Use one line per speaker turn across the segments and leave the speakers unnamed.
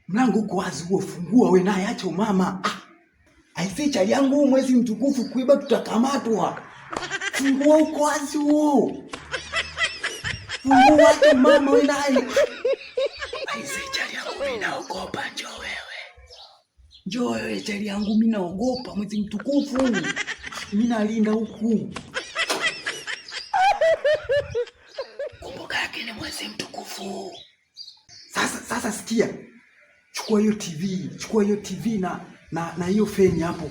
Mlango uko wazi huo, fungua wewe naye, acha umama. Aisee, chali yangu mwezi mtukufu kuiba tutakamatwa. Fungua, uko wazi huo. Fungua, acha umama wewe naye. Aisee, chali yangu mimi naogopa, njoo wewe. Njoo wewe chali yangu, mimi naogopa mwezi mtukufu. Mimi nalinda huku. Kumbuka yake ni mwezi mtukufu. Sasa sikia. Chukua hiyo TV na hiyo feni hapo.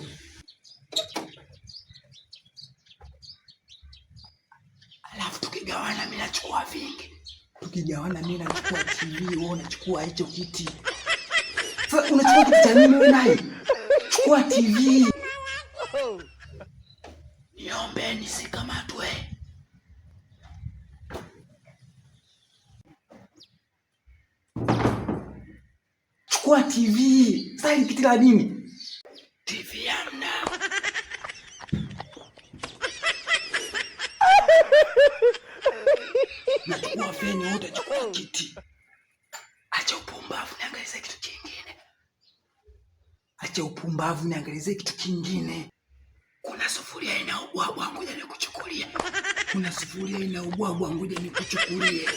Alafu tukigawana mimi nachukua vingi. Tukigawana mimi nachukua TV, wewe unachukua hicho kiti. Sasa unachukua kiti cha nini wewe naye? Chukua TV. Niombe nisikamatwe. Chukua TV. Sasa hili kiti la nini? TV hamna. Nachukua feni, wote chukua kiti. Acha upumbavu, niangalizie kitu kingine. Acha upumbavu, niangalizie kitu kingine. Kuna sufuria ina ubwabwa, ngoja nikuchukulie. Kuna sufuria ina ubwabwa, ngoja nikuchukulie.